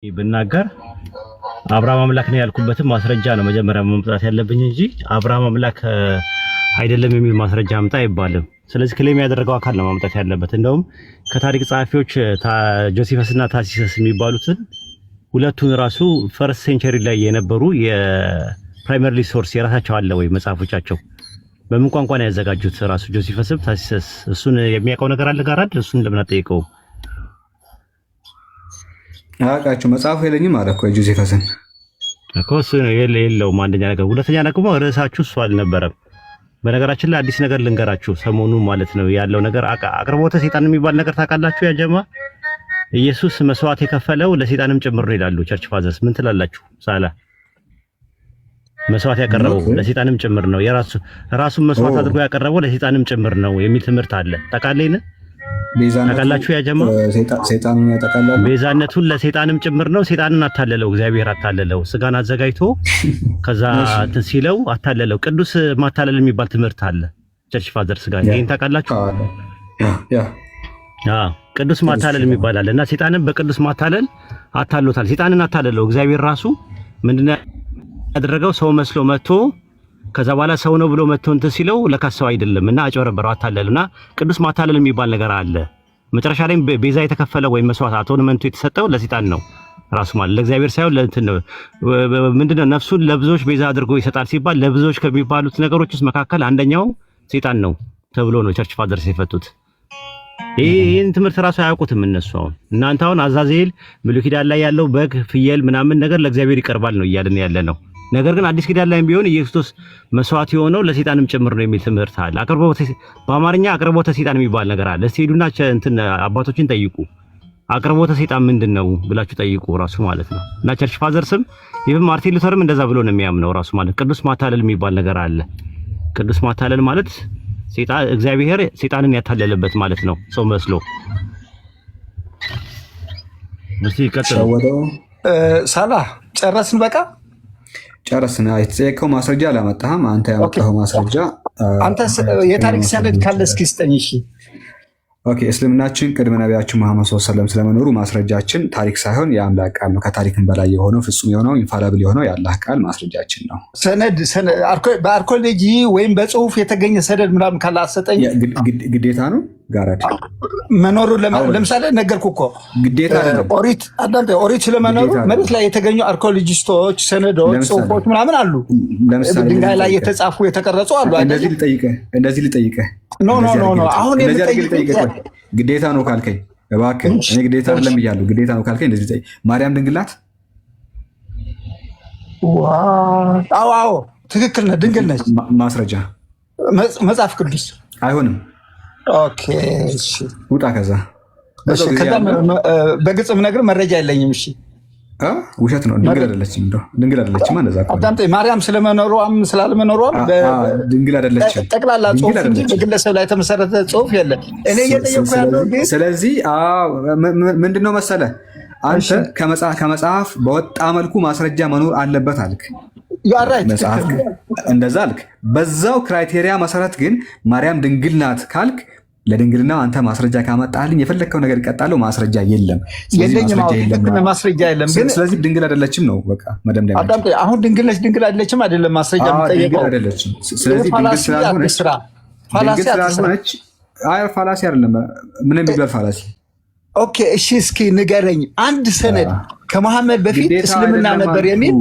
ብናገር አብርሃም አምላክ ነው ያልኩበትም ማስረጃ ነው መጀመሪያ መምጣት ያለብኝ እንጂ አብርሃም አምላክ አይደለም የሚል ማስረጃ አምጣ አይባልም። ስለዚህ ክሌም ያደረገው አካል ነው ማምጣት ያለበት። እንደውም ከታሪክ ጸሐፊዎች ጆሴፈስ እና ታሲሰስ የሚባሉትን ሁለቱን ራሱ ፈርስት ሴንቸሪ ላይ የነበሩ የፕራይመሪ ሶርስ የራሳቸው አለ ወይ መጽሐፎቻቸው በምን ቋንቋ ነው ያዘጋጁት? ራሱ ጆሴፈስም ታሲሰስ እሱን የሚያውቀው ነገር አለ ጋር አይደል? እሱን ለምን አጠይቀው? አቃቸው መጽሐፉ የለኝም አለ እኮ ጆሴፈስን እኮ እሱ ነው የለውም። አንደኛ ነገር፣ ሁለተኛ ደግሞ ርዕሳችሁ እሱ አልነበረም። በነገራችን ላይ አዲስ ነገር ልንገራችሁ፣ ሰሞኑ ማለት ነው ያለው ነገር አቅርቦተ ሰይጣን የሚባል ነገር ታውቃላችሁ? ያ ጀማ ኢየሱስ መስዋዕት የከፈለው ለሰይጣንም ጭምር ነው ይላሉ ቸርች ፋዘርስ። ምን ትላላችሁ? ሳላ መስዋዕት ያቀረበው ለሰይጣንም ጭምር ነው፣ ራሱን መስዋዕት አድርጎ ያቀረበው ለሰይጣንም ጭምር ነው የሚል ትምህርት አለ። ታውቃለህ? ታውቃላችሁ? ያ ጀማ ሰይጣንን ያጠቃላል። ቤዛነቱን ለሰይጣንም ጭምር ነው። ሰይጣንን አታለለው፣ እግዚአብሔር አታለለው። ስጋን አዘጋጅቶ ከዛ እንትን ሲለው አታለለው። ቅዱስ ማታለል የሚባል ትምህርት አለ ቸርች ፋዘርስ ጋር። ይሄን ታውቃላችሁ? ቅዱስ ማታለል የሚባል አለ እና ሰይጣንን በቅዱስ ማታለል አታሎታል። ሰይጣንን አታለለው። እግዚአብሔር ራሱ ምንድነው ያደረገው? ሰው መስሎ መጥቶ ከዛ በኋላ ሰው ነው ብሎ መጥቶ እንትን ሲለው ለካሰው አይደለም እና አጨረበረው፣ አታለልና ቅዱስ ማታለል የሚባል ነገር አለ። መጨረሻ ላይ ቤዛ የተከፈለው ወይም መስዋዕት አቶንመንቱ የተሰጠው ለሰይጣን ነው ራሱ ማለት ለእግዚአብሔር ሳይሆን ለእንትን ነው። ምንድነው ነፍሱን ለብዙዎች ቤዛ አድርጎ ይሰጣል ሲባል ለብዙዎች ከሚባሉት ነገሮች ውስጥ መካከል አንደኛው ሰይጣን ነው ተብሎ ነው ቸርች ፋዘርስ የፈቱት። ይህን ትምህርት ራሱ አያውቁትም እነሱ። አሁን እናንተ አሁን አዛዜል ብሉይ ኪዳን ላይ ያለው በግ ፍየል ምናምን ነገር ለእግዚአብሔር ይቀርባል ነው እያልን ያለ ነው። ነገር ግን አዲስ ኪዳን ላይም ቢሆን ኢየሱስ መስዋዕት የሆነው ለሰይጣንም ጭምር ነው የሚል ትምህርት አለ። በአማርኛ አቅርቦተ ሰይጣን የሚባል ነገር አለ። እስቲ ሄዱና እንትን አባቶችን ጠይቁ፣ አቅርቦተ ሰይጣን ምንድን ነው ብላችሁ ጠይቁ ራሱ ማለት ነው። እና ቸርች ፋዘርስም ይህም ማርቲን ሉተርም እንደዛ ብሎ ነው የሚያምነው ራሱ ማለት ቅዱስ ማታለል የሚባል ነገር አለ። ቅዱስ ማታለል ማለት እግዚአብሔር ሰይጣንን ያታለለበት ማለት ነው ሰው መስሎ። እስቲ ቀጥሉ። ሳላ ጨረስን? በቃ ጨረስን። የተጠየቀው ማስረጃ አላመጣህም አንተ። ያመጣኸው ማስረጃ አንተ የታሪክ ሰነድ ካለ እስኪ ስጠኝ። እሺ ኦኬ። እስልምናችን ቅድመ ነቢያችን መሐመድ ሰለላሁ ዐለይሂ ወሰለም ስለመኖሩ ማስረጃችን ታሪክ ሳይሆን የአምላክ ቃል ነው። ከታሪክም በላይ የሆነው ፍጹም የሆነው ኢንፋሊብል የሆነው የአላህ ቃል ማስረጃችን ነው። ሰነድ በአርኮሎጂ ወይም በጽሁፍ የተገኘ ሰነድ ምናምን ካለ አሰጠኝ። ግዴታ ነው ጋራድ መኖሩ። ለምሳሌ ነገርኩህ እኮ ግዴታ አይደለም። ኦሪት ስለመኖሩ መሬት ላይ የተገኙ አርኮሎጂስቶች ሰነዶች፣ ጽሁፎች ምናምን አሉ። ድንጋይ ላይ የተጻፉ የተቀረጹ አሉ። እንደዚህ ልጠይቅህ ኖ አሁን የምጠይቅህ ግዴታ ነው ካልከኝ እባክህ፣ እኔ ግዴታ አይደለም እያለሁ ግዴታ ነው ካልከኝ እንደዚህ ጠይቅ። ማርያም ድንግላት? አዎ ትክክል ነህ፣ ድንግል ነች። ማስረጃ መጽሐፍ ቅዱስ አይሆንም። ኦኬ እሺ፣ ውጣ ከዛ። በግልጽ የምነግርህ መረጃ የለኝም። እሺ ውሸት ነው። ድንግል አይደለችም። ድንግል አይደለችም። እንደዛ አዳምጠኝ። ማርያም ስለመኖሯም ስላልመኖሯም ድንግል አይደለችም። ጠቅላላ ጽሁፍ እንጂ በግለሰብ ላይ የተመሰረተ ጽሁፍ የለም። እኔ እየጠየኩህ ያለው ግን ስለዚህ ምንድነው መሰለህ አንተ ከመጽሐፍ በወጣ መልኩ ማስረጃ መኖር አለበት አልክ። መጽሐፍ እንደዛ አልክ። በዛው ክራይቴሪያ መሰረት ግን ማርያም ድንግል ናት ካልክ ለድንግልና አንተ ማስረጃ ካመጣልኝ የፈለግከው ነገር ይቀጣለው። ማስረጃ የለም። ማስረጃ የለም። ስለዚህ ድንግል አይደለችም ነው በቃ መደምደሚያ። አሁን ድንግል ነች ድንግል አይደለችም አይደለም ማስረጃ የምጠየቀው። ስለዚህ ድንግል ስላልሆነች ፋላሲ አይደለም። ምን የሚባል ፋላሲ? ኦኬ እሺ፣ እስኪ ንገረኝ አንድ ሰነድ ከመሐመድ በፊት እስልምና ነበር የሚል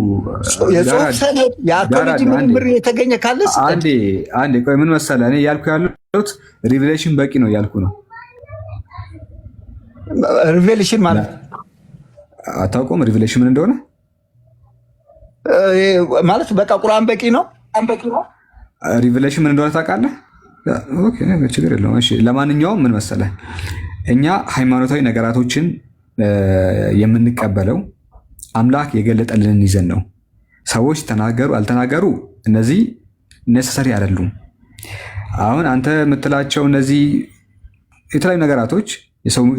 የጽሁፍ ሰነድ የአርኮሎጂ ምርምር የተገኘ ካለስ? አንዴ ቆይ፣ ምን መሰለህ እኔ ያልኩ ያሉት ሪቪሌሽን በቂ ነው ያልኩ ነው። ሪቪሌሽን ማለት አታውቀውም? ሪቪሌሽን ምን እንደሆነ ማለት በቃ ቁርአን በቂ ነው። ሪቪሌሽን ምን እንደሆነ ታውቃለህ? ኦኬ ችግር የለውም። እሺ ለማንኛውም ምን መሰለህ እኛ ሃይማኖታዊ ነገራቶችን የምንቀበለው አምላክ የገለጠልንን ይዘን ነው። ሰዎች ተናገሩ አልተናገሩ እነዚህ ኔሰሰሪ አይደሉም። አሁን አንተ የምትላቸው እነዚህ የተለያዩ ነገራቶች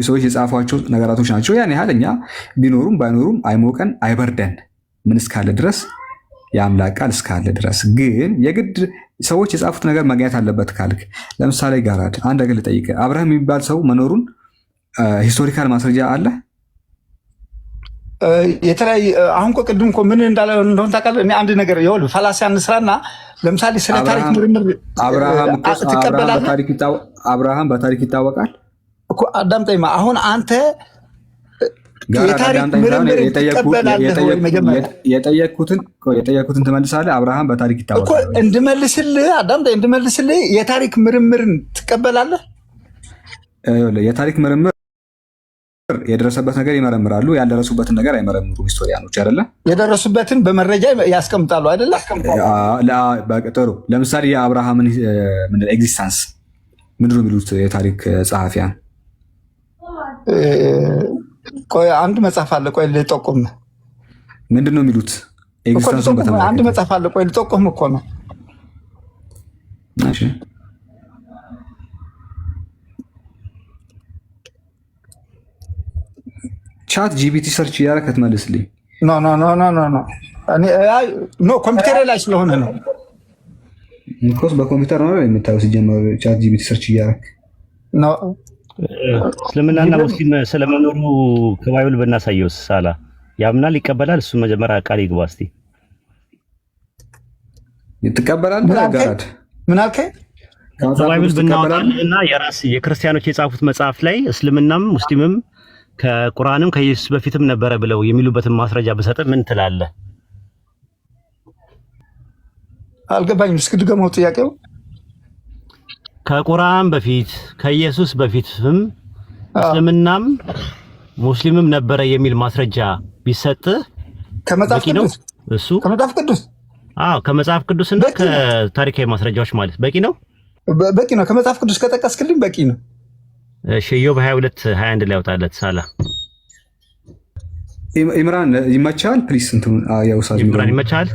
ሰዎች የጻፏቸው ነገራቶች ናቸው። ያን ያህል እኛ ቢኖሩም ባይኖሩም አይሞቀን አይበርደን ምን እስካለ ድረስ የአምላክ ቃል እስካለ ድረስ። ግን የግድ ሰዎች የጻፉት ነገር ማግኘት አለበት ካልክ ለምሳሌ ጋራድ አንድ ነገር ልጠይቅህ። አብርሃም የሚባል ሰው መኖሩን ሂስቶሪካል ማስረጃ አለ? የተለያየ አሁን እኮ ቅድም እኮ ምን እንዳለ እንደሆነ ታውቃለህ። እኔ አንድ ነገር ይኸውልህ ፈላሲያ እንስራና ለምሳሌ ስለ ታሪክ ምርምር አብርሃም በታሪክ ይታወቃል እኮ አዳምጠኝማ። አሁን አንተ የታሪክ ምርምር ትቀበላለህ ወይ? መጀመሪያ የጠየኩትን ትመልሳለህ። አብርሃም በታሪክ ይታወቃል እኮ እንድመልስልህ፣ አዳምጠኝ፣ እንድመልስልህ የታሪክ ምርምርን ትቀበላለህ? የታሪክ ምርምር የደረሰበት ነገር ይመረምራሉ፣ ያልደረሱበትን ነገር አይመረምሩም። ሂስቶሪያኖች አይደለ? የደረሱበትን በመረጃ ያስቀምጣሉ አይደለ? ጥሩ። ለምሳሌ የአብርሃምን ኤግዚስታንስ ምንድን ነው የሚሉት የታሪክ ጸሐፊያን? ቆይ አንድ መጽሐፍ አለ፣ ቆይ ልጠቁም። ምንድን ነው የሚሉት? ኤግዚስታንሱን በተመለከተ አንድ መጽሐፍ አለ፣ ቆይ ልጠቁም እኮ ነው። እሺ ቻት ጂቢቲ ሰርች እያደረክ ትመልስልኝ። ኖ ኮምፒውተር ላይ ስለሆነ ነው። ኮስ በኮምፒውተር ነው የምታየው። ሲጀመር ቻት ጂቢቲ ሰርች እያደረክ እስልምናና ሙስሊም ስለመኖሩ ከባይብል ብናሳየው ሳላ ያምናል፣ ይቀበላል። እሱ መጀመሪያ ቃል ይግባ እስቲ። ትቀበላለህ? ጋራድ ምን አልከኝ? ከባይብል ብናወጣልና የክርስቲያኖች የጻፉት መጽሐፍ ላይ እስልምናም ሙስሊምም ከቁርአንም ከኢየሱስ በፊትም ነበረ ብለው የሚሉበትን ማስረጃ በሰጠ ምን ትላለህ? አልገባኝም። እስኪ ድገመው ጥያቄው። ከቁርአን በፊት ከኢየሱስ በፊትም እስልምናም ሙስሊምም ነበረ የሚል ማስረጃ ቢሰጥ ከመጽሐፍ ቅዱስ እሱ ከመጽሐፍ ቅዱስ ከመጽሐፍ ቅዱስና ከታሪካዊ ማስረጃዎች ማለት በቂ ነው። በቂ ነው። ከመጽሐፍ ቅዱስ ከጠቀስክልኝ በቂ ነው። እሺ ኢዮብ 22:21 ላይ ያወጣለት ሳላ ኢምራን ይመቻል። ፕሊስ እንትን ያውሳል። ኢምራን ይመቻል።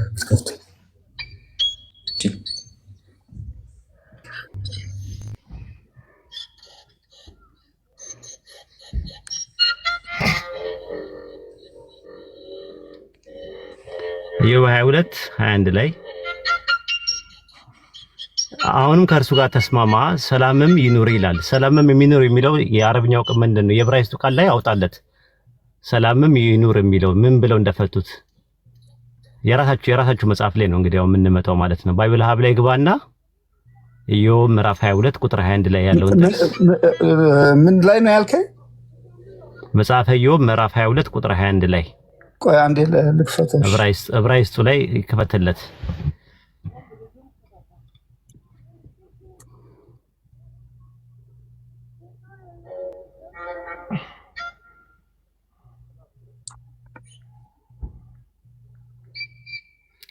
ኢዮብ 22:21 ላይ አሁንም ከእርሱ ጋር ተስማማ ሰላምም ይኑር ይላል። ሰላምም የሚኑር የሚለው የአረብኛው ቃል ምንድን ነው? የዕብራይስጡ ቃል ላይ አውጣለት። ሰላምም ይኑር የሚለው ምን ብለው እንደፈቱት የራሳችሁ መጽሐፍ ላይ ነው እንግዲህ ያው የምንመጣው ማለት ነው። ባይብል ሀብ ላይ ግባና ኢዮብ ምዕራፍ 22 ቁጥር 21 ላይ ያለውን ምን ላይ ነው ያልከኝ? መጽሐፈ ኢዮብ ምዕራፍ 22 ቁጥር 21 ላይ ቆይ አንዴ ልክፈተሽ። ዕብራይስጡ ላይ ይከፈትለት።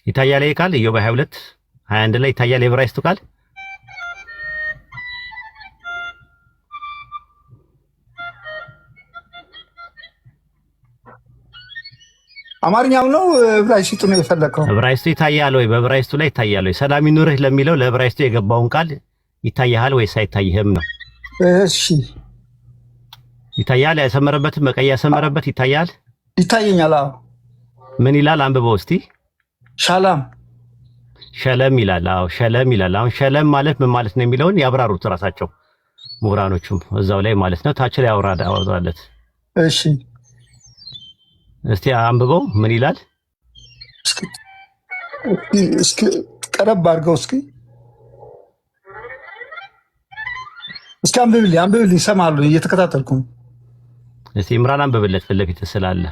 ይታያል ይሄ ቃል ኢዮብ 22:21 ላይ ይታያል የዕብራይስጡ ቃል። አማርኛው ነው ዕብራይስጡ ነው የፈለከው? ዕብራይስጡ ይታያል ወይ? በዕብራይስጡ ላይ ይታያል ወይ? ሰላም ይኑርህ ለሚለው ለዕብራይስጡ የገባውን ቃል ይታያል ወይስ አይታይህም ነው? እሺ ይታያል። ያሰመረበትን በቀይ ያሰመረበት ይታያል። ይታየኛል። አዎ ምን ይላል? አንብበው እስቲ። ሸለም ይላል። አዎ ሸለም ይላል። አሁን ሸለም ማለት ምን ማለት ነው የሚለውን ያብራሩት ራሳቸው ምሁራኖቹም እዛው ላይ ማለት ነው። ታች ላይ አወራለት። እሺ እስቲ አንብበው ምን ይላል? እስኪ ቀረብ አድርገው እስኪ አንብብልኝ ይሰማሉ። እየተከታተልኩ ነው። እስቲ ኢምራን አንብብለት ፊት ለፊት ስላለ።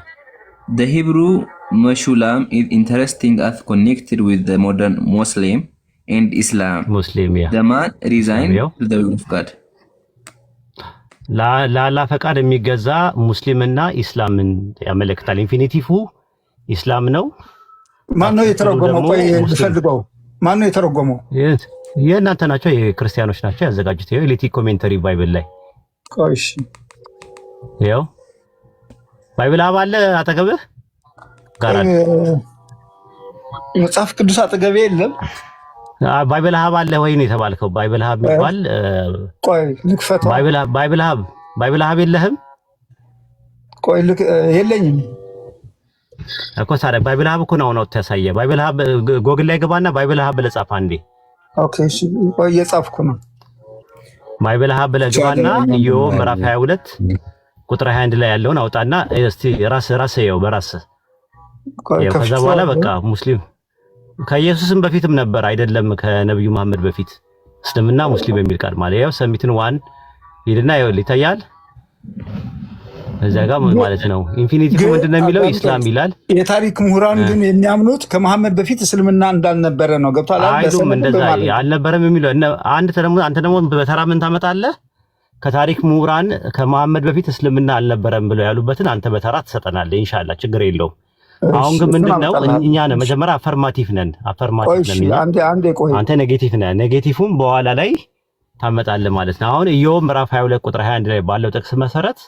The Hebrew Meshulam is interesting as connected with the modern Muslim and Islam. The man resigned to the will of God. ለአላህ ፈቃድ የሚገዛ ሙስሊምና ኢስላምን ያመለክታል። ኢንፊኒቲቭ ኢስላም ነው። ማን ነው የተረጎመው? ቆይ ልፈልገው። ማን ነው የተረጎመው? የእናንተ ናቸው፣ የክርስቲያኖች ናቸው ያዘጋጁት። ይኸው ኤሊቲክ ኮሜንተሪ ባይብል ላይ ቆይ እሺ፣ ይኸው ባይብል ሀብ አለ አጠገብህ ጋር አለ። መጽሐፍ ቅዱስ አጠገቤ የለም። ባይብል ሀብ አለ ወይ ነው የተባልከው? ባይብል ሀብ የሚባል ቆይ ልክፈተው። ባይብል ሀብ የለህም? ቆይ የለኝም እኮ ታዲያ ባይብል ሀብ እኮ ነው ታሳየ። ባይብል ሀብ ጎግል ላይ ገባና ባይብል ሀብ ብለህ ጻፍ አንዴ። ኦኬ እሺ፣ ቆይ እየጻፍኩ ነው። ባይብል ሀብ ብለህ ገባና ኢዮብ ምዕራፍ 22 ቁጥር 21 ላይ ያለውን አውጣና እስቲ ራስ ያው በራስ ያው ከዛ በኋላ በቃ ሙስሊም ከኢየሱስም በፊትም ነበር አይደለም ከነብዩ መሐመድ በፊት እስልምና ሙስሊም የሚል ቃል ማለት ያው ሰሚትን ዋን ይልና ያው ይታያል እዛ ጋር ማለት ነው። ኢንፊኒቲቭ ምንድነው የሚለው ኢስላም ይላል። የታሪክ ምሁራን ግን የሚያምኑት ከመሐመድ በፊት እስልምና እንዳልነበረ ነው። ገብቷል አይደለም? እንደዛ አልነበረም የሚለው አንተ ደግሞ በተራ ምን ታመጣለህ? ከታሪክ ምሁራን ከመሐመድ በፊት እስልምና አልነበረም ብለው ያሉበትን አንተ በተራ ትሰጠናለህ። ኢንሻአላህ ችግር የለውም። አሁን ግን ምንድነው እኛ ነው መጀመሪያ አፈርማቲቭ ነን አንተ ኔጌቲቭ ነህ። ኔጌቲቭም በኋላ ላይ ታመጣለህ ማለት ነው። አሁን ኢዮብ ምዕራፍ 22 ቁጥር 21 ላይ ባለው ጥቅስ መሰረት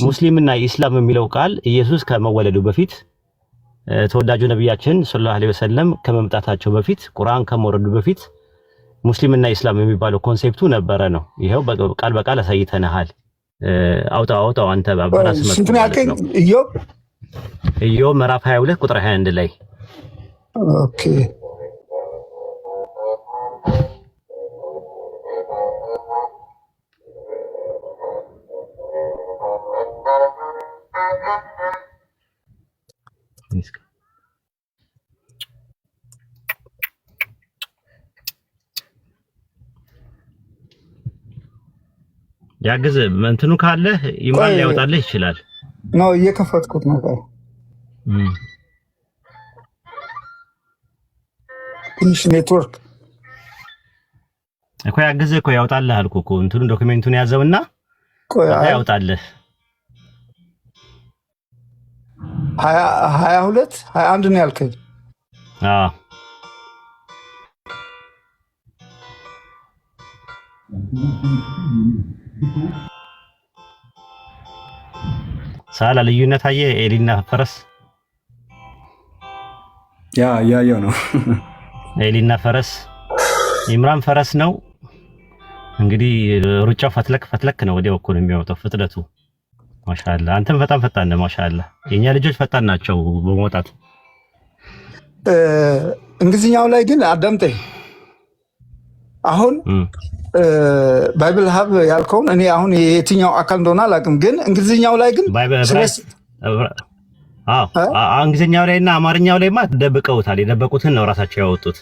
ሙስሊምና ኢስላም የሚለው ቃል ኢየሱስ ከመወለዱ በፊት ተወዳጁ ነብያችን ሰለላሁ ዐለይሂ ወሰለም ከመምጣታቸው በፊት ቁርአን ከመወረዱ በፊት ሙስሊምና ኢስላም የሚባለው ኮንሴፕቱ ነበረ ነው። ይሄው ቃል በቃል አሳይተናል። አውጣው አንተ በራስ መጥቶ ኢዮብ ምዕራፍ 22 ቁጥር 21 ላይ ኦኬ ያግዝ እንትኑ ካለ ኢማን ሊያወጣልህ ይችላል ነው እየከፈትኩት ነበር። ትንሽ ኔትወርክ እኮ ያግዝ እኮ ያወጣልህ አልኩ እኮ እንትኑ ዶክመንቱን ያዘውና ያወጣልህ 22 21 ነው ያልከኝ? አዎ ሳላ ልዩነት አየህ? ኤሊና ፈረስ ያየው ነው። ኤሊና ፈረስ ኢምራን ፈረስ ነው እንግዲህ ሩጫው ፈትለክ ነው። ወዲያው እኮ ነው የሚያወጣው ፍጥነቱ። ማሻአላ አንተም በጣም ፈጣን ነህ። ማሻአላ የኛ ልጆች ፈጣን ናቸው በመውጣት። እንግሊዝኛው ላይ ግን አዳምጠኝ። አሁን ባይብል ሀብ ያልከውን እኔ አሁን የትኛው አካል እንደሆነ አላውቅም፣ ግን እንግሊዝኛው ላይ ግን እንግሊዝኛው ላይና አማርኛው ላይማ ደብቀውታል። የደበቁትን ነው ራሳቸው ያወጡት።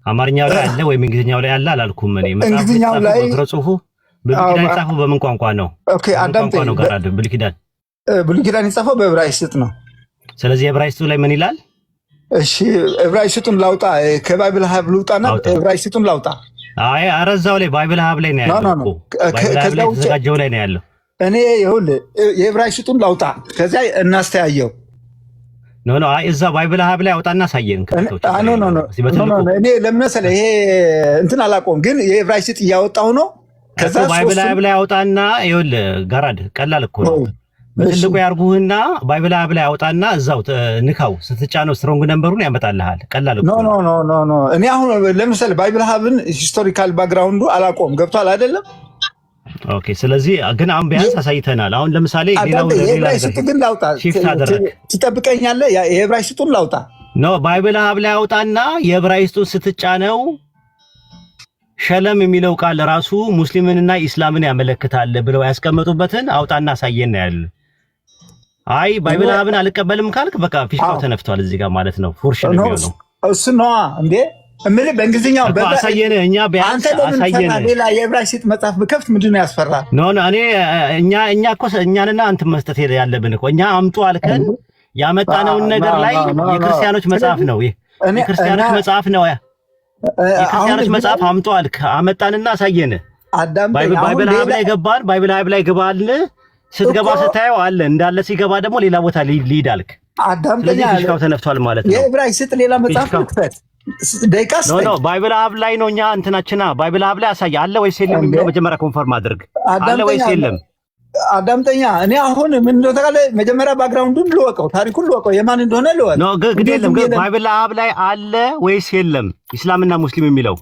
አማርኛው ላይ አለ ወይም እንግሊዝኛው ላይ አለ አላልኩም። እኔ እንግሊዝኛው ላይ ጽሁፉ ብሉይ ኪዳን የጻፈው በምን ቋንቋ ነው? ኦኬ አዳምጠኝ ነው ጋር አይደል? ብሉይ ኪዳን የጻፈው በዕብራይስጥ ነው። ስለዚህ ዕብራይስጡ ላይ ምን ይላል? እሺ ዕብራይስጡን ላውጣ፣ ከባይብል ሀብ ልውጣና ዕብራይስጡን ላውጣ። አይ አረዛው ላይ ባይብል ሀብ ላይ ነው ያለው። ከዛው ተዘጋጀው ላይ ነው ያለው። እኔ ይኸውልህ የዕብራይስጡን ላውጣ፣ ከዚያ እናስተያየው። ኖ አይ እዛ ባይብል ሀብ ላይ አውጣና ሳየን ከቶች። ኖ እኔ ለምን መሰለህ ይሄ እንትን አላቆም፣ ግን የዕብራይስጥ እያወጣው ነው። ከዛ ባይብል ሀብ ላይ አውጣና ይኸውልህ ጋራድ ቀላል እኮ ነው። በትልቁ ያርጉህና ባይብል ሀብ ላይ አውጣና እዛው ንካው። ስትጫነው ስትሮንግ ነምበሩን ያመጣልሃል። ቀላል እኮ ኖ እኔ አሁን ለምሳሌ ባይብል ሀብን ሂስቶሪካል ባክግራውንዱ አላቆም። ገብቷል አይደለም? ኦኬ ስለዚህ ግን አሁን ቢያንስ አሳይተናል። አሁን ለምሳሌ ሌላው ግን ላውጣ ትጠብቀኛለህ? የዕብራይስጡን ላውጣ? ኖ ባይብል ሀብ ላይ አውጣና የዕብራይስጡን ስትጫነው ሸለም የሚለው ቃል ራሱ ሙስሊምንና ኢስላምን ያመለክታል ብለው ያስቀመጡበትን አውጣና አሳየን ነው ያለ። አይ ባይብል ሀብን አልቀበልም ካልክ በቃ ፊሽካው ተነፍቷል እዚህ ጋር ማለት ነው። ፉርሽ ነው የሚሆነው እሱ ነው እንዴ እምልህ በእንግሊዝኛው አሳየን። እኛ ቢያንስ አሳየን። ሌላ የዕብራይስጥ መጽሐፍ ብከፍት ምንድን ነው ያስፈራል? ኖ እኔ እኛ እኮ እኛንና አንተ መስጠት ያለብን እኮ እኛ አምጡ አልከን ያመጣነውን ነገር ላይ የክርስቲያኖች መጽሐፍ ነው። የክርስቲያኖች መጽሐፍ ነው። የክርስቲያኖች መጽሐፍ አምጡ አልክ፣ አመጣንና አሳየን። ባይብል ሀብ ላይ ገባን። ባይብል ሀብ ላይ ገባልን። ስትገባ ስታየው አለ እንዳለ፣ ሲገባ ደግሞ ሌላ ቦታ ሊድ አልክ። አዳምጠኛ ፊሽካው ተነፍቷል ማለት ነው። የዕብራይስጥ ሌላ መጽሐፍ ክፈት። ኖ ባይብል ሀብ ላይ ነው እኛ እንትናችና ባይብል ሀብ ላይ አሳየ። አለ ወይስ የለም የሚለው መጀመሪያ ኮንፈርም አድርግ። አለ ወይስ የለም? አዳምጠኛ እኔ አሁን ምን እንደሆነ ታውቃለህ? መጀመሪያ ባክግራውንዱን ልወቀው፣ ታሪኩን ልወቀው፣ የማን እንደሆነ ልወቅ። ኖ ግድ የለም። ባይብል ሀብ ላይ አለ ወይስ የለም ኢስላምና ሙስሊም የሚለው?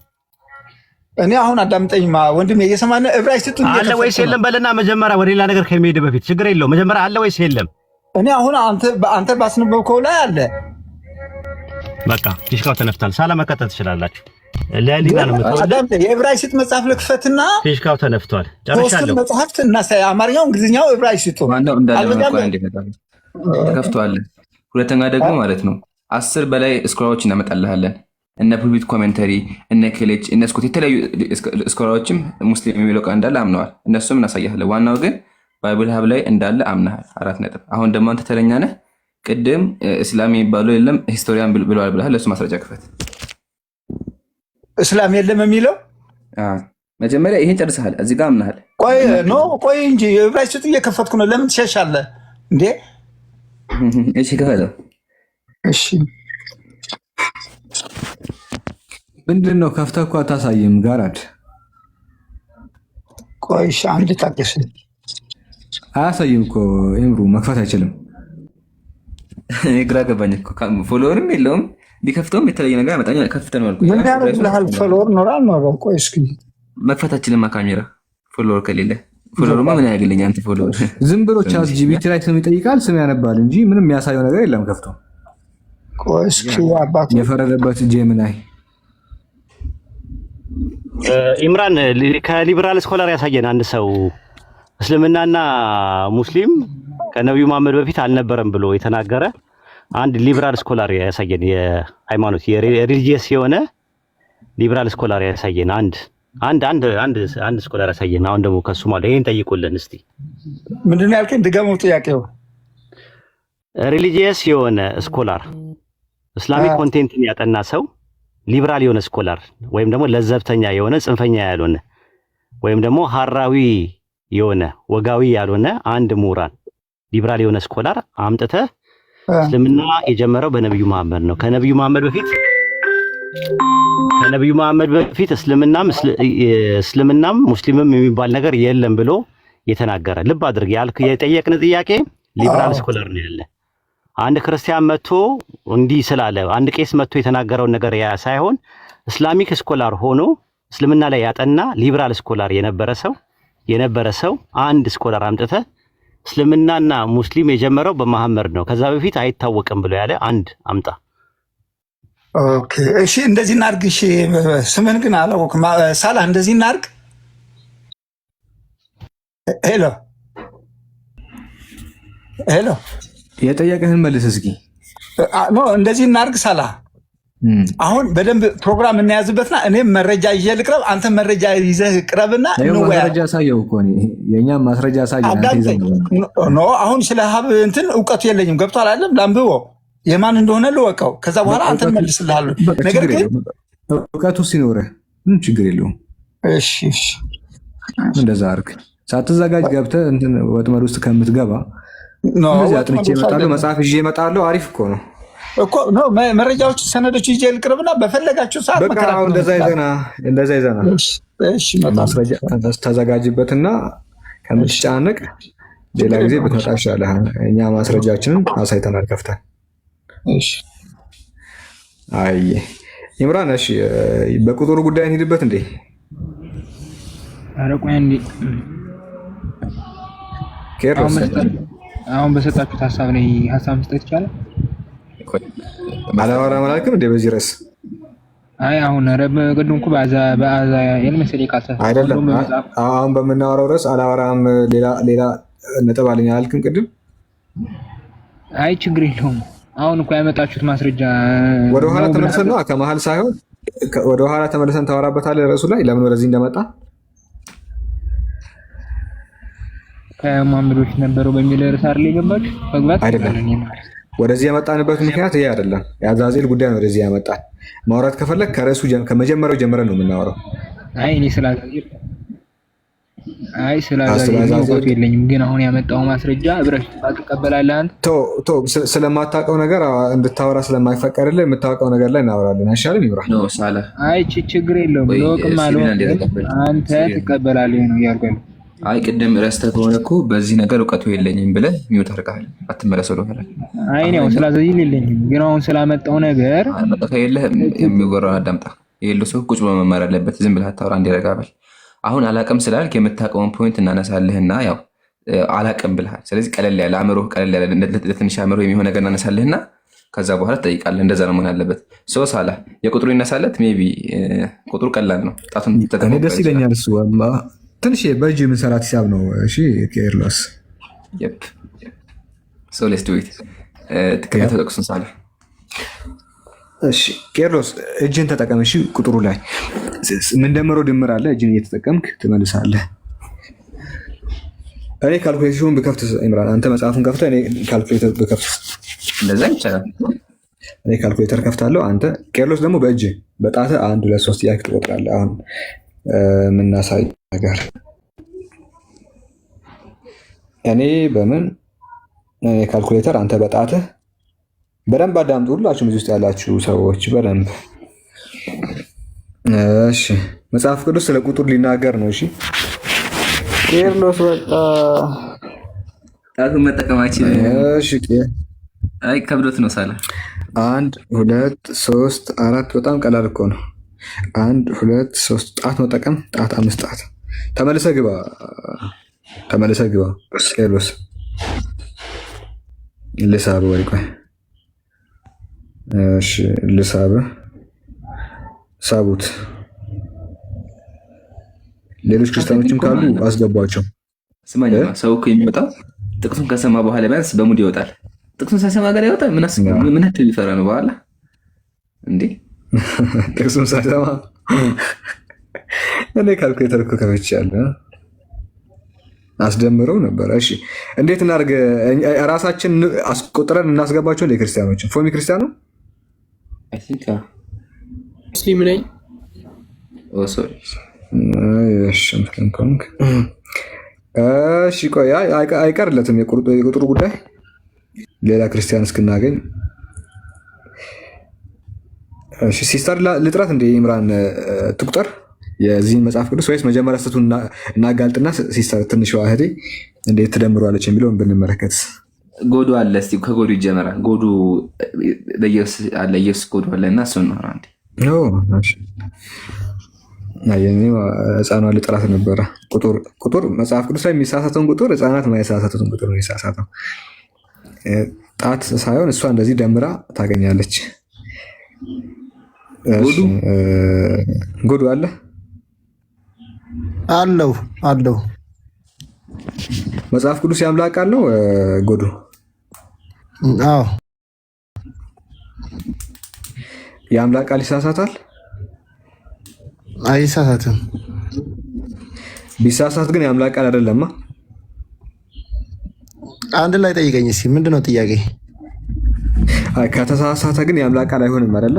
እኔ አሁን አዳምጠኝማ ወንድሜ፣ እየሰማን ዕብራይስጡን አለ ወይስ የለም በልና መጀመሪያ ወደ ሌላ ነገር ከመሄድ በፊት ችግር የለውም። መጀመሪያ አለ ወይስ የለም? እኔ አሁን አንተ ባስነበብከው ላይ አለ። በቃ ፊሽካው ተነፍቷል። ሳላ መቀጠል ትችላላችሁ። ለሊና ነው የምትወደው። አዳም የዕብራይስጥ መጽሐፍ ልክፈትና ፊሽካው ተነፍቷል። ሶስት ጨርሻለሁ። መጽሐፍት እና አማርኛው እንግሊዝኛው ዕብራይስጡ ዋናው እንዳለ ተከፍቷል። ሁለተኛ ደግሞ ማለት ነው 10 በላይ ስኮላሮች እናመጣልሃለን። እነ ፕሪቪት ኮሜንተሪ፣ እነ ኬሌች፣ እነ ስኮት የተለያዩ ስኮላሮችም ሙስሊም የሚለው ቃል እንዳለ አምነዋል። እነሱም እናሳያለን። ዋናው ግን ባይብል ሀብ ላይ እንዳለ አምነሃል። 4 ነጥብ። አሁን ደግሞ አንተ ተረኛ ነህ። ቅድም እስላም የሚባለው የለም ሂስቶሪያን ብለዋል ብለሃል። ለሱ ማስረጃ ክፈት። እስላም የለም የሚለው መጀመሪያ ይሄን ጨርሰሃል። እዚህ ጋር አምነሃል። ቆይ እንጂ ዕብራይስጥ እየከፈትኩ ነው። ለምን ትሸሻለህ እንዴ? እሺ ክፈተው። እሺ ምንድን ነው ከፍተህ እኮ አታሳይም ጋራድ። ቆይ አንድ ታገስ። አያሳይም እኮ ኤምሩ መክፈት አይችልም። ግራ ገባኝ እኮ ፎሎወርም የለውም ቢከፍተውም የተለየ ነገር ያመጣኝ። ከፍተን ነው አልኩት። ምን ያደርግልሃል? ፎሎወር ኖራል ኖረው። ቆይ እስኪ መክፈት አችልም ካሜራ ፎሎወር ከሌለ ፎሎወርማ ምን ያደርግልኝ? አንተ ፎሎወር ዝም ብሎ ቻት ጂቢቲ ላይ ስም ይጠይቃል፣ ስም ያነባል እንጂ ምንም የሚያሳየው ነገር የለም። ከፍቶ ቆይ እስኪ አባቱ የፈረደበት ጄሚናይ ኢምራን ከሊበራል ስኮላር ያሳየን አንድ ሰው እስልምናና ሙስሊም ከነብዩ መሐመድ በፊት አልነበረም ብሎ የተናገረ አንድ ሊበራል ስኮላር ያሳየን። የሃይማኖት የሪሊጂየስ የሆነ ሊበራል ስኮላር ያሳየን አንድ ስኮላር ያሳየን። አሁን ደግሞ ከሱ ማለት ይሄን ጠይቁልን እስቲ። ምንድን ነው ያልከኝ? ድገመው ጥያቄው። ሪሊጂየስ የሆነ ስኮላር እስላሚክ ኮንቴንትን ያጠና ሰው ሊበራል የሆነ ስኮላር ወይም ደግሞ ለዘብተኛ የሆነ ጽንፈኛ ያልሆነ ወይም ደግሞ ሐራዊ የሆነ ወጋዊ ያልሆነ አንድ ምሁራን ሊበራል የሆነ ስኮላር አምጥተህ እስልምና የጀመረው በነብዩ መሐመድ ነው። ከነብዩ መሐመድ በፊት እስልምናም ሙስሊምም የሚባል ነገር የለም ብሎ የተናገረ። ልብ አድርግ ያልክ የጠየቅን ጥያቄ ሊበራል ስኮላር ነው ያለ። አንድ ክርስቲያን መጥቶ እንዲህ ስላለ አንድ ቄስ መጥቶ የተናገረውን ነገር ያ ሳይሆን እስላሚክ ስኮላር ሆኖ እስልምና ላይ ያጠና ሊበራል ስኮላር የነበረ ሰው አንድ ስኮላር አምጥተህ እስልምናና ሙስሊም የጀመረው በመሐመድ ነው ከዛ በፊት አይታወቅም ብሎ ያለ አንድ አምጣ። ኦኬ እሺ፣ እንደዚህ እናድርግ። እሺ ስምን ግን አላወቅም። ሳላ እንደዚህ እናድርግ። ሄሎ የጠየቀህን መልስ እስኪ። ኖ እንደዚህ እናድርግ። ሳላ አሁን በደንብ ፕሮግራም እናያዝበትና እኔም መረጃ ይዤ ልቅረብ፣ አንተ መረጃ ይዘህ ቅረብና እንወያ። ማስረጃ ሳየው እኮ የኛም ማስረጃ ሳየው። ኖ አሁን ስለ ሀብ እንትን እውቀቱ የለኝም። ገብቷል አይደለም? ላንብቦ የማን እንደሆነ ልወቀው። ከዛ በኋላ አንተ መልስልሃለሁ። ነገር ግን እውቀቱ ሲኖርህ ምን ችግር የለውም። እሺ እንደዛ አድርግ። ሳትዘጋጅ ገብተህ እንትን ወጥመድ ውስጥ ከምትገባ እንደዚህ አጥንቼ እመጣለሁ፣ መጽሐፍ ይዤ እመጣለሁ። አሪፍ እኮ ነው እኮ ነው። መረጃዎች ሰነዶች ይዤ ልቅርብና በፈለጋችሁ ሰዓት መከራከር። እንደዛ ይዘና እሺ ማስረጃ ተዘጋጅበትና ከምትጫነቅ ሌላ ጊዜ ብትመጣ ይሻልሃል። እኛ ማስረጃችንን አሳይተናል ከፍተን። እሺ አይ ኢምራን፣ እሺ በቁጥሩ ጉዳይ እንሂድበት እንዴ? ኧረ ቆይ እንዴ ኬሮስ አሁን በሰጣችሁት ሀሳብ ላይ ሀሳብ መስጠት ይቻላል? አላወራም አላልክም እንዴ በዚህ ርዕስ? አይ አሁን ቅድም እኮ በአዛ የመሰለኝ ካልተሳሳትኩ አይደለም። አሁን በምናወራው ርዕስ አላወራም ሌላ ነጥብ አለኝ አላልክም ቅድም? አይ ችግር የለውም። አሁን እኮ ያመጣችሁት ማስረጃ ወደኋላ ተመልሰን ነው ከመሀል ሳይሆን ወደኋላ ተመልሰን ታወራበታለህ ርዕሱ ላይ ለምን ወደዚህ እንደመጣ ከመሐመድ በፊት ነበረው በሚል ርዕስ አይደል የገባችሁ? መግባት አይደለም። ወደዚህ ያመጣንበት ምክንያት ይሄ አይደለም። የአዛዜል ጉዳይ ነው ወደዚህ ያመጣን። ማውራት ከፈለግ ከርዕሱ ከመጀመሪያው ጀምረን ነው የምናወራው። አይ እኔ ስላዛዜል እውቀቱ የለኝም፣ ግን አሁን ያመጣው ማስረጃ ብረሽ ትቀበላለህ አንተ? ስለማታውቀው ነገር እንድታወራ ስለማይፈቀድልህ የምታውቀው ነገር ላይ እናወራለን። አይሻልም? ይብራል። አይ ችግር የለውም። ለወቅም አለው አንተ ትቀበላለህ ነው እያልኩ። አይ ቅድም ረስተህ ከሆነ እኮ በዚህ ነገር እውቀቱ የለኝም ብለህ ሚውት አድርገሃል። አትመለስ ወደኋላ። አይ ነው ስላዛዜል የለኝም፣ ግን አሁን ስላመጣው ነገር አመጣ የለህ የሚወራውን አዳምጣ። የሌለው ሰው ቁጭ ብሎ መማር አለበት። ዝም ብለህ አታውራ። እንዲረጋበል አሁን አላቅም ስላልክ የምታውቀውን ፖይንት እናነሳልህና ያው አላቅም ብልሃል። ስለዚህ ቀለል ያለ አእምሮህ ቀለል ያለ ለትንሽ አእምሮ የሚሆን ነገር እናነሳልህና ከዛ በኋላ ትጠይቃለህ። እንደዛ ነው መሆን ያለበት። ሳላ የቁጥሩ ይነሳለት ሜይ ቢ ቁጥሩ ቀላል ነው። ጣቱን ደስ ይለኛል። እሱ ትንሽ በእጅ የምንሰራት ሂሳብ ነው። እሺ ቄርሎስ ሌትስ ዱ ኢት ተከታተል ጥቅሱን ሳላ። እሺ ቄርሎስ እጅን ተጠቀም። እሺ ቁጥሩ ላይ የምንደምረው ድምር አለ። እጅን እየተጠቀምክ ትመልሳለህ። እኔ ካልኩሌሽኑን ብከፍት ኢምራን፣ አንተ መጽሐፉን ከፍተህ እኔ ካልኩሌተር ብከፍት እንደዛ ይቻላል። እኔ ካልኩሌተር ከፍታለሁ። አንተ ቄርሎስ ደግሞ በእጅ በጣትህ 1 2 3 እያልክ ትቆጥራለህ። አሁን የምናሳይ ነገር እኔ በምን ካልኩሌተር፣ አንተ በጣትህ። በደንብ አዳምጡ ሁላችሁም እዚህ ውስጥ ያላችሁ ሰዎች በደንብ እሺ። መጽሐፍ ቅዱስ ስለ ቁጥር ሊናገር ነው። እሺ ቄርሎስ በቃ ጣቱን መጠቀማችን አይ ከብዶት ነው ሳላ። 1 2 3 4 በጣም ቀላል እኮ ነው። 1 2 3 ጣት መጠቀም፣ ጣት 5 ጣት። ተመልሰህ ግባ ቄርሎስ። ልሳብህ ወይ ቆይ እሺ ልሳብህ። ሳቡት። ሌሎች ክርስቲያኖችም ካሉ አስገቧቸው። ስማኝ፣ ሰው እኮ የሚወጣው ጥቅሱን ከሰማ በኋላ ቢያንስ በሙድ ይወጣል። ጥቅሱን ሳይሰማ ጋር ያወጣል። ምን ያክል ሊፈራ ነው በኋላ እንዴ? ጥቅሱን ሳይሰማ እኔ ካልኩሌተር እኮ ከፍቻለሁ አስደምረው ነበር። እሺ እንዴት እናድርግ? ራሳችን አስቆጥረን እናስገባቸው እንደ ክርስቲያኖችን። ፎሚ ክርስቲያን ነው ሙስሊም ነኝ። እሺ ቆይ አይቀርለትም የቁጥሩ ጉዳይ። ሌላ ክርስቲያን እስክናገኝ ሲስተር ልጥራት እንደ ኢምራን ትቁጠር የዚህን መጽሐፍ ቅዱስ ወይስ መጀመሪያ ስህተቱን እናጋልጥና ሲስተር ትንሿ እህቴ እንዴት ትደምሯለች የሚለውን ብንመለከት። ጎዱ አለ። እስኪ ከጎዱ ይጀመራል። ጎዱ በኢየሱስ አለ። ኢየሱስ ጎዱ አለ እና እሱን ነው አንዴ ህፃኗ ልጥራት ነበረ። ቁጥር መጽሐፍ ቅዱስ ላይ የሚሳሳተውን ቁጥር ህፃናት ማይሳሳቱትን ቁጥር ነው የሚሳሳተው። ጣት ሳይሆን እሷ እንደዚህ ደምራ ታገኛለች። ጎዱ አለ አለው መጽሐፍ ቅዱስ የአምላክ ቃል ነው። ጎዱ አዎ የአምላክ ቃል ይሳሳታል? አይሳሳትም። ቢሳሳት ግን የአምላክ ቃል አይደለማ። አንድ ላይ ጠይቀኝ እስኪ ምንድነው ጥያቄ? ከተሳሳተ ግን የአምላክ ቃል አይሆንም አይደለ?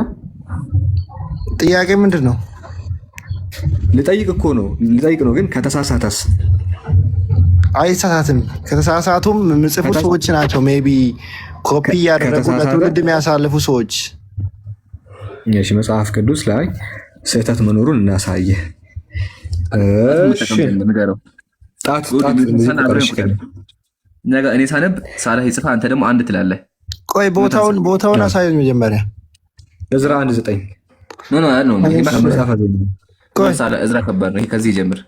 ጥያቄ ምንድን ነው? ልጠይቅ ነው። ግን ከተሳሳተስ? አይሳሳትም። ከተሳሳቱም ምጽፉ ሰዎች ናቸው። ሜቢ ኮፒ ያደረጉ ለትውልድ የሚያሳልፉ ሰዎች። እሺ መጽሐፍ ቅዱስ ላይ ስህተት መኖሩን እናሳየ። እኔ ሳነብ ሳላህ ይጽፋ፣ አንተ ደግሞ አንድ ትላለህ። ቆይ ቦታውን አሳየኝ መጀመሪያ። እዝራ 1:9 እዝራ ከባድ ነው። ከዚህ ጀምር።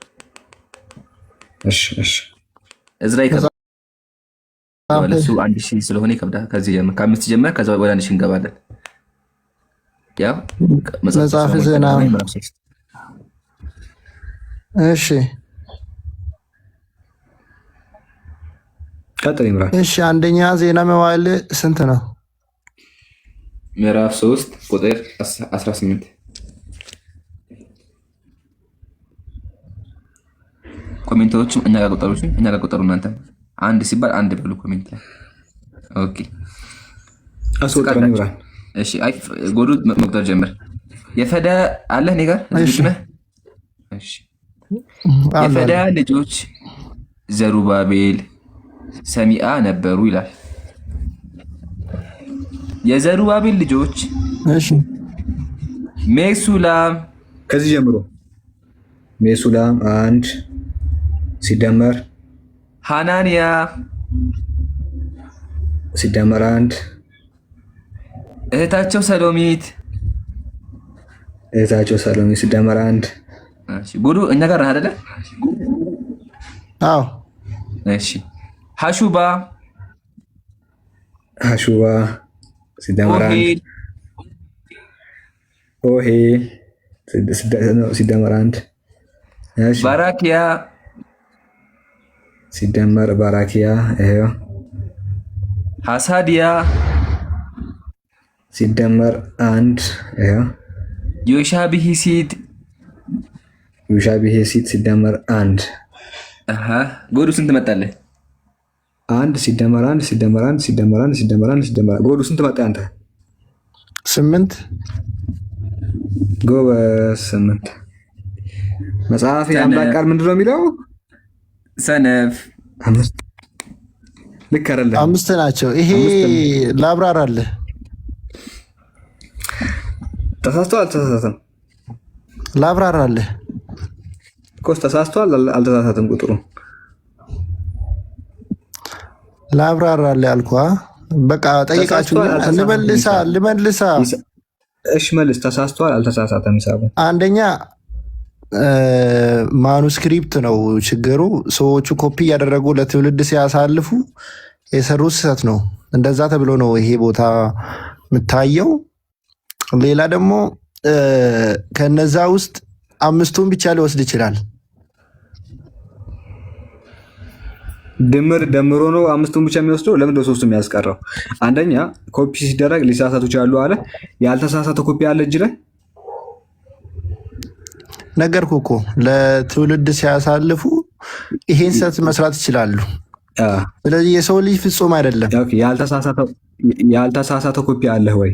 እዝራ ይከብዳል። እሱ 1000 ስለሆነ ይከብዳል። ከዚህ ጀምር፣ ከ5 ጀምር፣ ከዛ ወደ 1000 እንገባለን። ያው መጽሐፍ ዜና። እሺ ቀጥል ይምራል። እሺ አንደኛ ዜና መዋዕል ስንት ነው? ምዕራፍ 3 ቁጥር 18። ኮሜንቶችም እኛ ጋር ቆጠሩ። እናንተ አንድ ሲባል አንድ ብሉ ኮሜንት ላይ። ኦኬ አስወጣኝ ይምራል። እሺ አይ ጎዱ መቁጠር ጀምር። የፈዳ አለ እኔ ጋር እሺ። የፈዳ ልጆች ዘሩባቤል ሰሚአ ነበሩ ይላል። የዘሩባቤል ልጆች እሺ ሜሱላም። ከዚህ ጀምሮ ሜሱላም 1 ሲደመር ሐናንያ ሲደመር 1 እህታቸው ሰሎሚት ሲደመር 1። እሺ ጉዱ እኛ ጋር ነህ አይደለ? አዎ እሺ ሐሹባ ሲደመር አንድ ኦሄ ሲደመር አንድ ባራኪያ ሲደመር ባራኪያ ይሄው ሐሳዲያ ሲደመር አንድ ይሄው ዮሻብሂሲት ዮሻብሂሲት ሲደመር አንድ ጎዱ ስንት መጣለህ? አንድ ሲደመር አንድ ሲደመር አንድ ሲደመር አንድ ሲደመር አንድ ሲደመር ጎዱ ስንት መጣ አንተ? 8 ጎበዝ 8 መጽሐፍ የአምላክ ቃል ምንድን ነው የሚለው? ሰነፍ 5 ልክ አይደለም። 5 ናቸው። ይሄ ላብራራለህ። ተሳስቷል አልተሳሳተም? ላብራራለህ ኮስ ተሳስቷል አልተሳሳተም? ቁጥሩ ላብራራለህ አልኳ። በቃ ጠይቃችሁ ልመልሳ። እሺ መልስ። ተሳስቷል አልተሳሳተም? ሂሳቡ አንደኛ ማኑስክሪፕት ነው ችግሩ። ሰዎቹ ኮፒ እያደረጉ ለትውልድ ሲያሳልፉ የሰሩት ስህተት ነው። እንደዛ ተብሎ ነው ይሄ ቦታ የምታየው። ሌላ ደግሞ ከነዛ ውስጥ 5ቱን ብቻ ሊወስድ ይችላል። ድምር ደምሮ ነው 5ቱን ብቻ የሚወስደው። ለምንድነው 3ቱን የሚያስቀረው? አንደኛ ኮፒ ሲደረግ ሊሳሳቱ ይችላሉ አለ። ያልተሳሳተ ኮፒ አለ እጅ ላይ ነገርኩ እኮ ለትውልድ ሲያሳልፉ ይሄን ስህተት መስራት ይችላሉ። ስለዚህ የሰው ልጅ ፍጹም አይደለም። ያልተሳሳተ ኮፒ አለህ ወይ?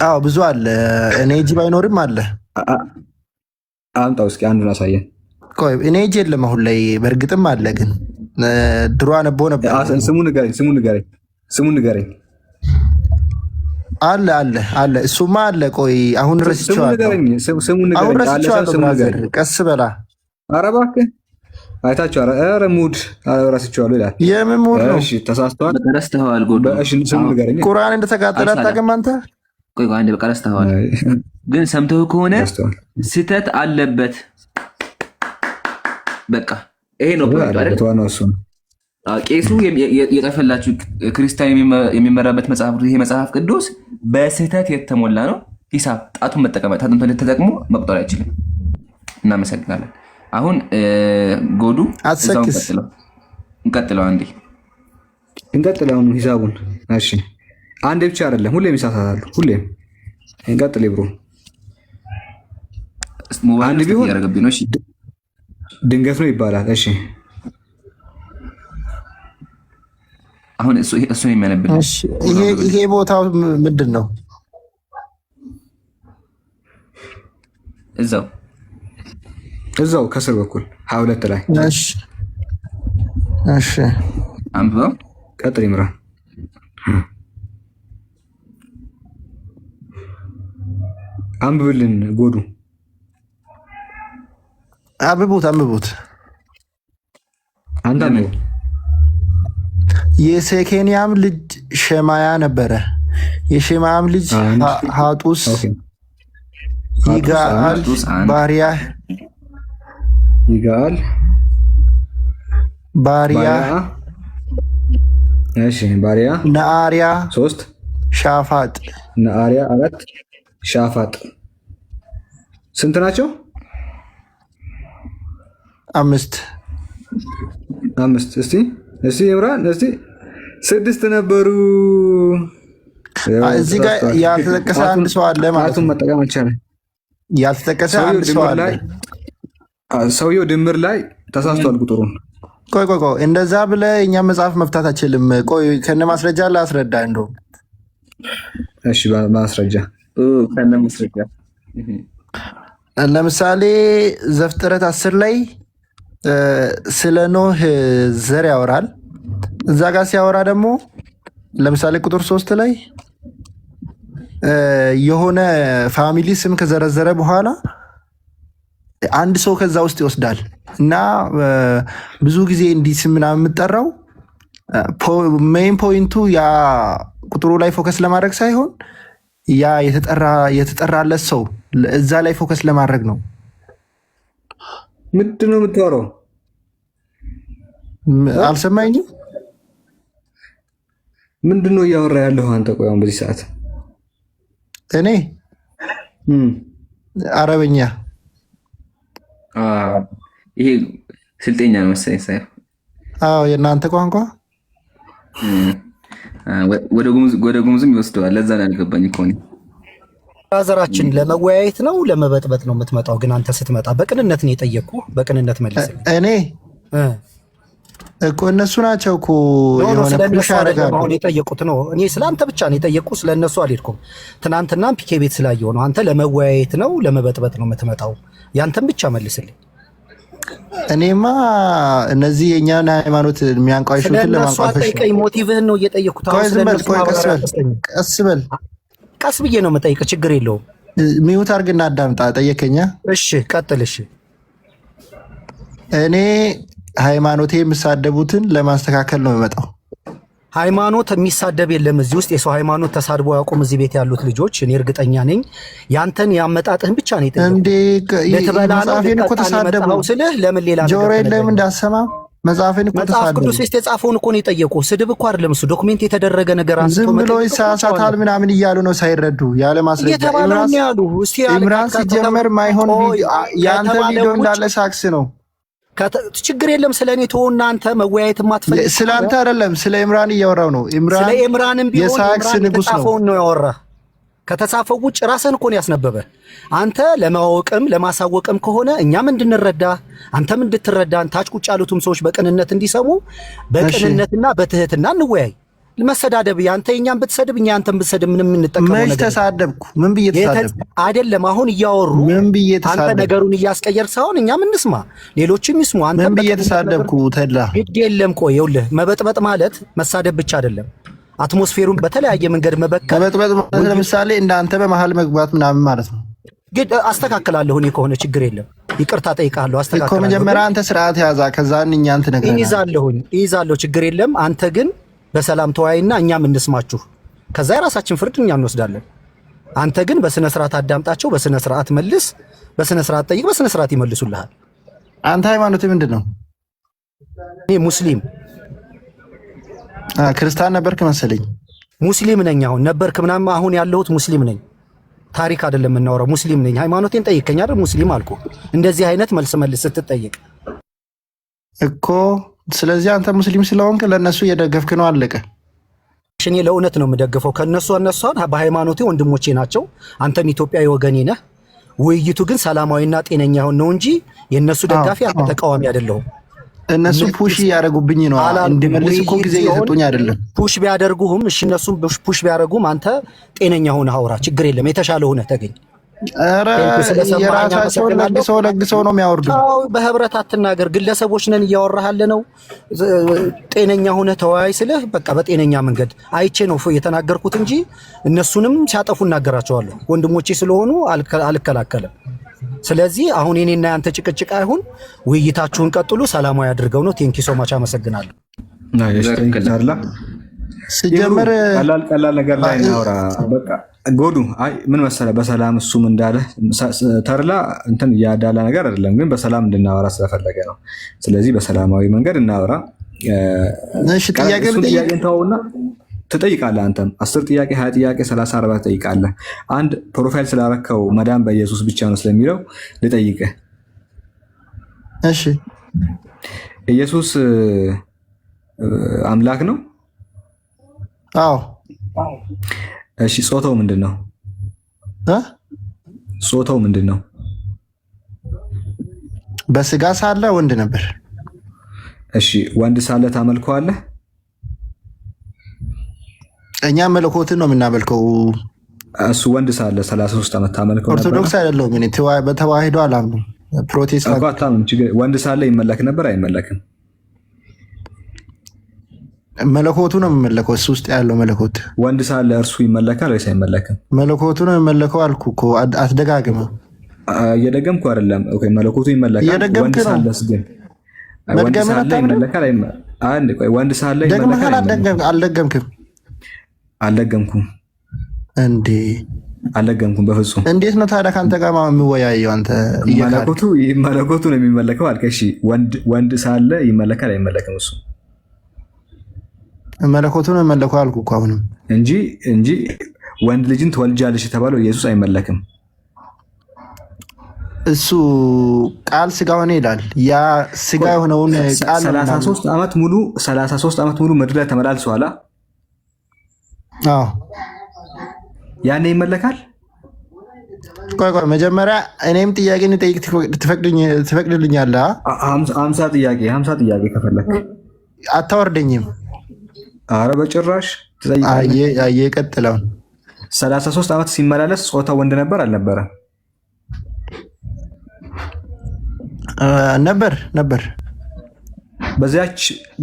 አዎ ብዙ አለ። እኔ እጅ ባይኖርም አለ። አምጣው እስኪ አንዱን አሳየን። ቆይ እኔ እጅ የለም አሁን ላይ፣ በእርግጥም አለ። ግን ድሮ አነቦ ነበር። ስሙን ንገረኝ። አለ እሱማ አለ። ቆይ አሁን ረስቼዋለሁ። ቀስ በላ። ኧረ እባክህ አይታችሁ። ኧረ ሙድ ረስቼዋለሁ ይላል። የምን ሙድ ነው? እሺ ተሳስተዋል። ረስተኸዋል። ጎዶ ስሙን ንገረኝ። ቁርአን እንደተቃጠለ አታውቅም አንተ? ቆይ አንዴ በቃ ረስተኸዋል። ግን ሰምተው ከሆነ ስህተት አለበት። በቃ ይሄ ነው አይደል? ቄሱ የጠፈላችሁ ክርስቲያን የሚመራበት መጽሐፍ ይሄ መጽሐፍ ቅዱስ በስህተት የተሞላ ነው። ሂሳብ ጣቱን ጣቱን ተጠቅሞ መቁጠር አይችልም። እናመሰግናለን። አሁን ጎዱ እንቀጥለው። አንዴ እንቀጥለው ሂሳቡን። እሺ አንዴ ብቻ አይደለም፣ ሁሌም ይሳሳታሉ። ሁሌም እንቀጥል ብሮ። አንድ ቢሆን ድንገት ነው ይባላል። እሺ አሁን እሱ የሚያነብል ይሄ ቦታው ምንድን ነው? እዛው ከስር በኩል 22 ላይ። እሺ አንብበው። ቀጥል ይምራ። አንብብልን ጎዱ። አንብቡት አንተ ነው። የሴኬንያም ልጅ ሸማያ ነበረ። የሸማያም ልጅ ሐጡስ፣ ይጋአል፣ ባሪያ፣ እሺ ባሪያ፣ ነአሪያ 3፣ ሻፋጥ። ነአሪያ 4፣ ሻፋጥ ስንት ናቸው? 5። እስቲ ይምራን። እስቲ 6 ነበሩ። እዚህ ጋር ያልተጠቀሰ አንድ ሰው አለ ማለት ነው። መጠቀም አልቻለም። ያልተጠቀሰ አንድ ሰው አለ። ሰውየው ድምር ላይ ተሳስቷል ቁጥሩን። ቆይ እንደዛ ብለህ እኛ መጽሐፍ መፍታት አችልም። ቆይ ከነ ማስረጃ ላስረዳ። እንደው እሺ ማስረጃ ከነ ማስረጃ ለምሳሌ ዘፍጥረት 10 ላይ ስለ ኖህ ዘር ያወራል። እዛ ጋር ሲያወራ ደግሞ ለምሳሌ ቁጥር 3 ላይ የሆነ ፋሚሊ ስም ከዘረዘረ በኋላ አንድ ሰው ከዛ ውስጥ ይወስዳል እና ብዙ ጊዜ እንዲህ ስም ምናምን የምጠራው ሜይን ፖይንቱ ያ ቁጥሩ ላይ ፎከስ ለማድረግ ሳይሆን ያ የተጠራለት ሰው እዛ ላይ ፎከስ ለማድረግ ነው። ምንድን ነው የምታወራው? አልሰማኝም። ምንድነው እያወራ ያለው አንተ? ቆይ አሁን በዚህ ሰዓት እኔ አረብኛ ይሄ ስልጤኛ ነው መሰለኝ ሳይሆን። አዎ የእናንተ ቋንቋ ወደ ጉሙዝም ይወስደዋል። ለዛ ነው ያልገባኝ እኮ እኔ። ራዘራችን ለመወያየት ነው ለመበጥበጥ ነው የምትመጣው? ግን አንተ ስትመጣ በቅንነት ነው የጠየቅኩ። በቅንነት መልስልኝ። እኔ እኮ እነሱ ናቸው እኮ የሆነ ፑሽ ያደርጋሉ የጠየቁት ነው። እኔ ስለአንተ ብቻ ነው የጠየቅኩ፣ ስለነሱ አልሄድኩም። ትናንትናም ፒኬ ቤት ስላየው ነው። አንተ ለመወያየት ነው ለመበጥበጥ ነው የምትመጣው? ያንተን ብቻ መልስልኝ። እኔማ እነዚህ የእኛን ሃይማኖት የሚያንቋሹትን ለማንቋሸሽ ጠይቀኝ። ሞቲቭህን ነው እየጠየቅኩት። ቀስ ብዬ ነው የምጠይቅ፣ ችግር የለውም። ሚዩት አድርግና አዳምጣ። ጠየቀኛ። እሺ ቀጥል። እሺ እኔ ሃይማኖቴ የሚሳደቡትን ለማስተካከል ነው የምመጣው። ሃይማኖት የሚሳደብ የለም እዚህ ውስጥ። የሰው ሃይማኖት ተሳድቦ ያውቁም እዚህ ቤት ያሉት ልጆች። እኔ እርግጠኛ ነኝ ያንተን ያመጣጥህን ብቻ ነው የጠየቁት። እንዴ መጽሐፌን እኮ ተሳደቡ ስልህ ለምን ሌላ ጆሮ የለም እንዳሰማ መጽሐፌን እኮ ተሳደቡ። መጽሐፍ ቅዱስ ውስጥ የጻፈውን እኮ ነው የጠየቁ። ስድብ እኮ አይደለም እሱ፣ ዶክሜንት የተደረገ ነገር አንስቶ ዝም ብሎ ይሳሳታል ምናምን እያሉ ነው ሳይረዱ ያለ ማስረጃ። ኢምራን ሲጀመር ማይሆን ያንተ ቪዲዮ እንዳለ ሳክስ ነው። ችግር የለም። ስለ እኔ ተወውና አንተ መወያየት ማትፈልግ ስለ አንተ አይደለም ስለ ኢምራን እያወራው ነው። ኢምራን ስለ ኢምራንም ቢሆን የሳክስ ንጉስ ነው ያወራ። ከተጻፈው ውጭ ራስህን እኮ ነው ያስነበበ። አንተ ለማወቅም ለማሳወቅም ከሆነ እኛም እንድንረዳ አንተም እንድትረዳ ታች ቁጭ ያሉትም ሰዎች በቅንነት እንዲሰሙ በቅንነትና በትህትና እንወያይ። መሰዳደብ ያንተ እኛም ብትሰድብ እኛ አንተም ብትሰድብ ምንም እንጠቀመው ነገር መች ተሳደብኩ? ምን ብዬ ተሳደብኩ? አይደለም አሁን እያወሩ ምን ብዬ ተሳደብኩ? አንተ ነገሩን እያስቀየር ሳይሆን እኛም እንስማ ሌሎችም ይስሙ። አንተ ምን ብዬ ተሳደብኩ? ተድላ ግድ የለም። ቆይ ይኸውልህ መበጥበጥ ማለት መሳደብ ብቻ አይደለም። አትሞስፌሩን በተለያየ መንገድ መበከል። መበጥበጥ ማለት ለምሳሌ እንዳንተ በመሃል መግባት ምናምን ማለት ነው። ግድ አስተካክላለሁ። እኔ ከሆነ ችግር የለም ይቅርታ ጠይቃለሁ። አስተካክላለሁ እኮ መጀመሪያ አንተ ስርዓት ያዛ ከዛ እኛ አንተ ነገር ይይዛለሁ። ችግር የለም። አንተ ግን በሰላም ተወያይና እኛም እንስማችሁ። ከዛ የራሳችን ፍርድ እኛ እንወስዳለን። አንተ ግን በስነ ስርዓት አዳምጣቸው፣ በስነ ስርዓት መልስ፣ በስነ ስርዓት ጠይቅ፣ በስነ ስርዓት ይመልሱልሃል። አንተ ሃይማኖት ምንድን ነው? እኔ ሙስሊም። ክርስቲያን ነበርክ መሰለኝ። ሙስሊም ነኝ። አሁን ነበርክ ምናምን፣ አሁን ያለሁት ሙስሊም ነኝ። ታሪክ አይደለም የምናወራው። ሙስሊም ነኝ። ሃይማኖቴን ጠይቀኝ አይደል? ሙስሊም አልኩ። እንደዚህ አይነት መልስ ስትጠይቅ እኮ ስለዚህ አንተ ሙስሊም ስለሆንክ ለነሱ እየደገፍክ ነው። አለቀ። እኔ ለእውነት ነው የምደግፈው። ከነሷን በሃይማኖቴ ወንድሞቼ ናቸው። አንተም ኢትዮጵያዊ ወገኔ ነህ። ውይይቱ ግን ሰላማዊና ጤነኛ ነው እንጂ የነሱ ደጋፊ አንተ ተቃዋሚ አይደለሁም። እነሱ ፑሽ ያደርጉብኝ ነው እንድመልስ እኮ ጊዜ እየሰጡኝ አይደለም። ፑሽ ቢያደርጉህም እሺ፣ እነሱም ፑሽ ቢያደርጉም አንተ ጤነኛ ሆነህ አውራ፣ ችግር የለም። የተሻለ ሆነህ ተገኝ። ኧረ የራሳቸውን ለግሰው ነው የሚያወርዱ። በህብረት አትናገር። ግለሰቦች ነን እያወራህ ያለ ነው። ጤነኛ ሆነህ ተወያይ ስልህ በቃ በጤነኛ መንገድ አይቼ ነው የተናገርኩት እንጂ እነሱንም ሲያጠፉ እናገራቸዋለሁ። ወንድሞቼ ስለሆኑ አልከላከልም። ስለዚህ አሁን የኔና ያንተ ጭቅጭቅ አይሁን፣ ውይይታችሁን ቀጥሉ፣ ሰላማዊ አድርገው ነው። ቴንኪ ሶ ማች አመሰግናለሁ። ሲጀመር ቀላል ነገር ላይ እናውራ። በቃ ጎዱ አይ ምን መሰለህ፣ በሰላም እሱም እንዳለ ተርላ እንትን ያዳላ ነገር አይደለም፣ ግን በሰላም እንድናወራ ስለፈለገ ነው። ስለዚህ በሰላማዊ መንገድ እናወራ። እሺ ጥያቄ ተውና ትጠይቃለህ። አንተም 10 ጥያቄ 20 ጥያቄ 30 40 ትጠይቃለህ። አንድ ፕሮፋይል ስላረከው መዳን በኢየሱስ ብቻ ነው ስለሚለው ልጠይቅህ። እሺ ኢየሱስ አምላክ ነው? አዎ። እሺ ጾታው ምንድን ነው? ጾታው ምንድን ነው? በስጋ ሳለ ወንድ ነበር። እሺ ወንድ ሳለ ታመልከዋለህ? እኛ መለኮትን ነው የምናመልከው። እሱ ወንድ ሳለ 33 ዓመት ታመልከው ነበር? ኦርቶዶክስ አይደለሁም እኔ፣ በተዋህዶ አላምንም። ፕሮቴስታንት። ወንድ ሳለ ይመለክ ነበር አይመለክም? መለኮቱ ነው የሚመለከው። እሱ ውስጥ ያለው መለኮት ወንድ ሳለ እርሱ ይመለካል ወይስ አይመለክም? መለኮቱ ነው የሚመለከው አልኩ እኮ። አትደጋግመው። እየደገምኩ አይደለም። ኦኬ መለኮቱ ይመለካል። ወንድ ሳለስ ግን ወንድ ሳለ ይመለካል አንድ ቆይ፣ ወንድ ሳለ ይመለካል? አልደገምክም? አልደገምኩም እንዴ? አልደገምኩም በፍጹም። እንዴት ነው ታዲያ ከአንተ ጋር የምወያየው? አንተ መለኮቱ ነው የሚመለከው አልከ። እሺ ወንድ ሳለ ይመለካል አይመለክም? እሱ መለኮቱን መለኮ አልኩ እኮ አሁንም እንጂ ወንድ ልጅን ትወልጃለሽ የተባለው ኢየሱስ አይመለክም። እሱ ቃል ስጋ ሆነ ይላል። ያ ስጋ የሆነውን ቃል 33 ዓመት ሙሉ ምድር ላይ ተመላልሷል። አዎ ያኔ ይመለካል። ቆይ መጀመሪያ እኔም ጥያቄ እንጠይቅ ትፈቅድልኛለህ? 50 ጥያቄ ከፈለክ አታወርደኝም። አረ በጭራሽ አየ ቀጥለው 33 ዓመት ሲመላለስ ጾታው ወንድ ነበር አልነበረ? ነበር። በዚያች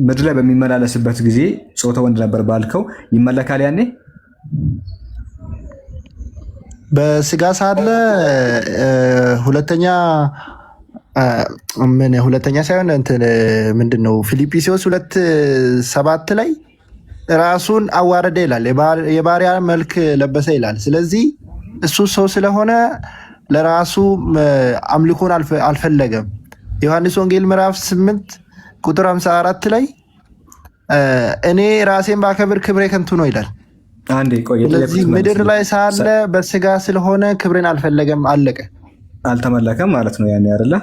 ምድር ላይ በሚመላለስበት ጊዜ ጾታው ወንድ ነበር ባልከው ይመለካል ያኔ? በስጋ ሳለ ሁለተኛ ሳይሆን እንትን ምንድነው ፊልጵስዩስ 2:7 ላይ ራሱን አዋረደ ይላል። የባሪያ መልክ ለበሰ ይላል። ስለዚህ እሱ ሰው ስለሆነ ለራሱ አምልኮን አልፈለገም። ዮሐንስ ወንጌል ምዕራፍ 8 ቁጥር 54 ላይ እኔ ራሴን ባከብር ክብሬ ከንቱ ነው ይላል። ስለዚህ ምድር ላይ ሳለ በስጋ ስለሆነ ክብርን አልፈለገም፣ አለቀ። አልተመለከም ማለት ነው ያኔ አይደለ?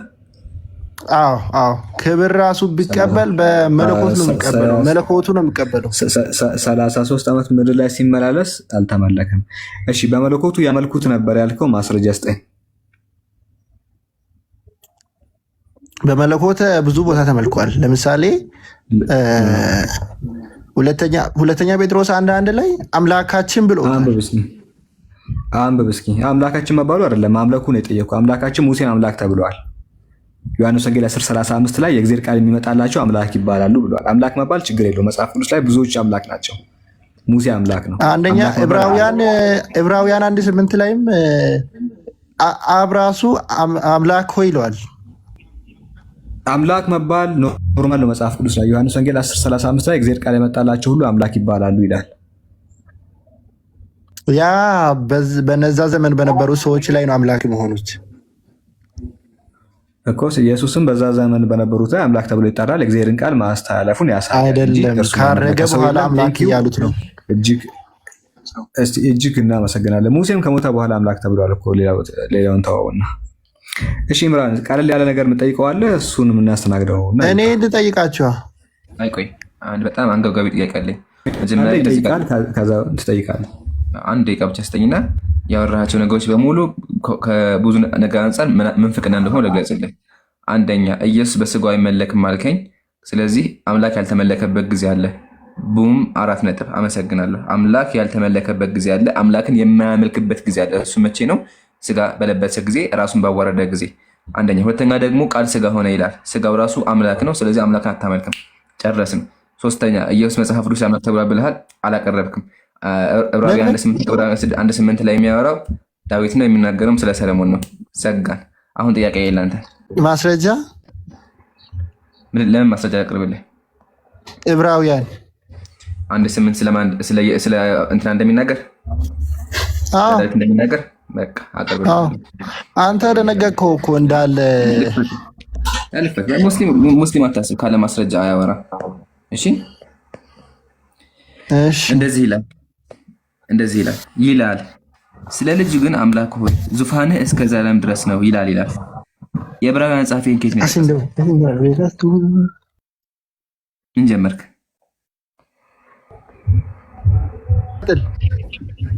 አዎ ክብር ራሱ ቢቀበል በመለኮት ነው የሚቀበለው፣ መለኮቱ ነው የሚቀበለው። 33 ዓመት ምድር ላይ ሲመላለስ አልተመለከም። እሺ በመለኮቱ ያመልኩት ነበር ያልከው ማስረጃ ስጠኝ። በመለኮት ብዙ ቦታ ተመልኳል። ለምሳሌ ሁለተኛ ጴጥሮስ 1:1 ላይ አምላካችን ብሎ አንብብ እስኪ። አምላካችን መባሉ አይደለም ማምለኩ ነው የጠየቁ። አምላካችን ሙሴን አምላክ ተብለዋል። ዮሐንስ ወንጌል 10:35 ላይ የእግዚአብሔር ቃል የሚመጣላቸው አምላክ ይባላሉ ብለዋል። አምላክ መባል ችግር የለው። መጽሐፍ ቅዱስ ላይ ብዙዎች አምላክ ናቸው። ሙሴ አምላክ ነው። አንደኛ ዕብራውያን 1:8 ላይም አብ ራሱ አምላክ ሆይ ይለዋል። አምላክ መባል ኖርማል ነው መጽሐፍ ቅዱስ ላይ። ዮሐንስ ወንጌል 10:35 ላይ እግዚአብሔር ቃል የመጣላቸው ሁሉ አምላክ ይባላሉ ይላል። ያ በነዛ ዘመን በነበሩ ሰዎች ላይ ነው አምላክ መሆኑት እኮ። ኢየሱስም በዛ ዘመን በነበሩት ላይ አምላክ ተብሎ ይጠራል። እግዚአብሔርን ቃል ማስተላለፉን ያሳያል። አይደለም ካረገ በኋላ አምላክ እያሉት ነው። እጅግ እናመሰግናለን። ሙሴም ከሞተ በኋላ አምላክ ተብሏል እኮ። ሌላውን ተዋውና እሺ ኢምራን ቀለል ያለ ነገር የምጠይቀዋለህ፣ እሱን የምናስተናግደው እኔ እንድጠይቃቸው። ቆይ አንድ በጣም አንገብጋቢ ጥያቄ አለኝ። ከዛ ትጠይቃለህ። አንድ ደቂቃ ብቻ ስጠኝና ያወራሃቸው ነገሮች በሙሉ ከብዙ ነገር አንጻር ምንፍቅና እንደሆነ ልግለጽልህ። አንደኛ ኢየሱስ በስጋው አይመለክም አልከኝ። ስለዚህ አምላክ ያልተመለከበት ጊዜ አለ። ቡም 4 ነጥብ። አመሰግናለሁ። አምላክ ያልተመለከበት ጊዜ አለ። አምላክን የማያመልክበት ጊዜ አለ። እሱ መቼ ነው? ስጋ በለበሰ ጊዜ፣ ራሱን ባዋረደ ጊዜ። አንደኛ። ሁለተኛ ደግሞ ቃል ስጋ ሆነ ይላል። ስጋው ራሱ አምላክ ነው። ስለዚህ አምላክን አታመልክም። ጨረስን። ሶስተኛ ኢየሱስ መጽሐፍ ቅዱስ አምላክ ተብሏል ብለሃል፣ አላቀረብክም። ዕብራውያን 1:8 ላይ የሚያወራው ዳዊት ነው፣ የሚናገረውም ስለ ሰለሞን ነው። ዘጋን። አሁን ጥያቄ የለንተ ማስረጃ ለምን ማስረጃ ያቅርብልህ? ዕብራውያን 1:8 ስለ እንትና እንደሚናገር ዳዊት እንደሚናገር በቃ አቅርብልህ። አንተ ደነገርከው እኮ እንዳለ ሙስሊም አታስብ፣ ካለ ማስረጃ አያወራ። እሺ እንደዚህ ይላል ስለ ልጅ ግን አምላክ ሆይ ዙፋንህ እስከ ዘላለም ድረስ ነው ይላል። የዕብራውያን ጻፊን ኬት ነው እንጀመርክ?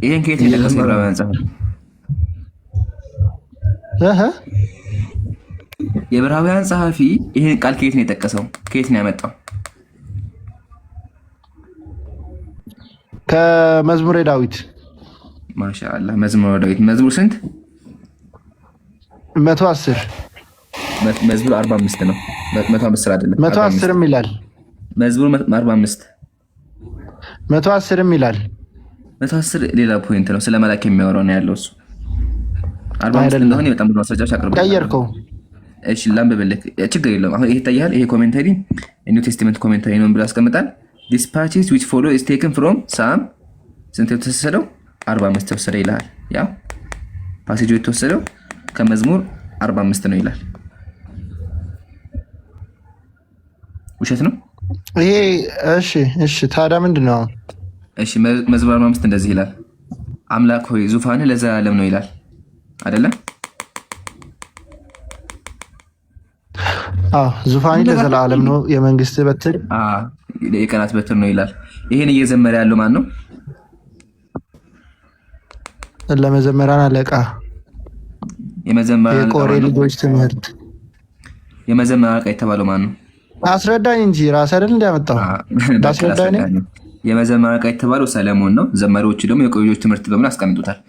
ይሄን ኬት ነው የጠቀሰው? የዕብራውያን ጻፊ የዕብራውያን ጸሐፊ ይሄን ቃል ኬት ነው የጠቀሰው? ኬት ነው ያመጣው? ከመዝሙረ ዳዊት። ማሻአላህ መዝሙረ ዳዊት። መዝሙር ስንት? 110 መዝሙር 45 ነው። 150 አይደለም 110ም ይላል። መዝሙር 45 110ም ይላል። 110 ሌላ ፖይንት ነው። ስለ መላክ የሚያወራው ነው ያለው እሱ 45 እንደሆነ በጣም ብዙ ማስረጃዎች አቅርበናል። ቀየርከው። እሺ ላምብልክ፣ ችግር የለውም። አሁን ይሄ ታያል። ይሄ ኮሜንታሪ ኒው ቴስታመንት ኮሜንታሪ ነው ብሎ ያስቀምጣል። This passage which follow is taken from Psalm ስንት የተወሰደው? 45 ተወሰደ ይላል። ያ ፓሴጁ የተወሰደው ከመዝሙር 45 ነው ይላል። ውሸት ነው? ይሄ እሺ ታዲያ ምንድን ነው? እሺ መዝሙር 45 እንደዚህ ይላል፣ አምላክ ሆይ ዙፋንህ ለዘላለም ነው ይላል አይደለም? ዙፋንህ ለዘላለም ነው፣ የመንግስት በትር የቀናት በትር ነው ይላል። ይሄን እየዘመረ ያለው ማን ነው? ለመዘመራን አለቃ የቆሬ ልጆች ትምህርት የመዘመራን አለቃ የተባለው ማን ነው? አስረዳኝ እንጂ ራስ አይደል እንዲያመጣው አስረዳኝ። የመዘመራን አለቃ የተባለው ሰለሞን ነው። ዘማሪዎቹ ደግሞ የቆሬ ልጆች ትምህርት በምን አስቀምጡታል።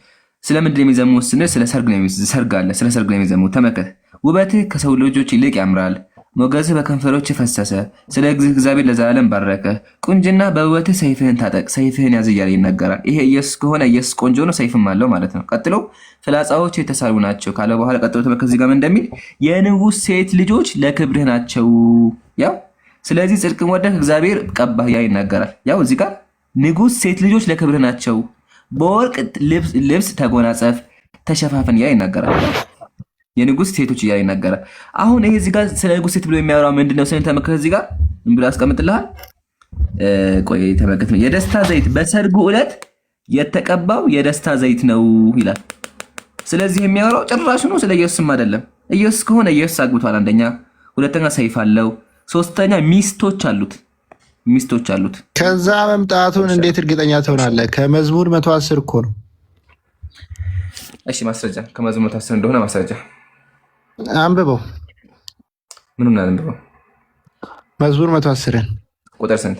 ስለምንድን የሚዘሙት ስንል ስለ ሰርግ ነው። ሰርግ አለ፣ ስለ ሰርግ ነው የሚዘሙት። ተመከት፣ ውበትህ ከሰው ልጆች ይልቅ ያምራል፣ ሞገስህ በከንፈሮች ፈሰሰ፣ ስለ እግዚአብሔር ለዘላለም ባረከ። ቁንጅና በውበትህ ሰይፍህን ታጠቅ፣ ሰይፍህን ያዝ እያለ ይነገራል። ይሄ ኢየሱስ ከሆነ ኢየሱስ ቆንጆ ነው፣ ሰይፍም አለው ማለት ነው። ቀጥሎ ፍላጻዎች የተሳሉ ናቸው ካለ በኋላ ቀጥሎ ተመከት እዚህ ጋር እንደሚል የንጉሥ ሴት ልጆች ለክብርህ ናቸው። ያው ስለዚህ ጽድቅን ወደህ እግዚአብሔር ቀባህ ያ ይነገራል። ያው እዚህ ጋር ንጉሥ ሴት ልጆች ለክብርህ ናቸው፣ በወርቅ ልብስ ተጎናጸፍ፣ ተሸፋፈን ያ ይነገራል። የንጉሥ ሴቶች እያለ ይናገራል። አሁን ይሄ እዚህ ጋር ስለ ንጉሥ ሴት ብሎ የሚያወራው ምንድነው? ስለ ተመከተ እዚህ ጋር ምን ብሎ ያስቀምጥልሃል? ቆይ ተመከተ። የደስታ ዘይት በሰርጉ ዕለት የተቀባው የደስታ ዘይት ነው ይላል። ስለዚህ የሚያወራው ጭራሽ ነው ስለ ኢየሱስም አይደለም። ኢየሱስ ከሆነ ኢየሱስ አግብቷል፣ አንደኛ፣ ሁለተኛ ሰይፍ አለው፣ ሶስተኛ ሚስቶች አሉት። ከዛ መምጣቱን እንዴት እርግጠኛ ትሆናለህ? ከመዝሙር 110 እኮ ነው። እሺ ማስረጃ ከመዝሙር 110 እንደሆነ ማስረጃ አንብበው። ምኑን አንብበው? መዝሙር 110 ቁጥር ስንት?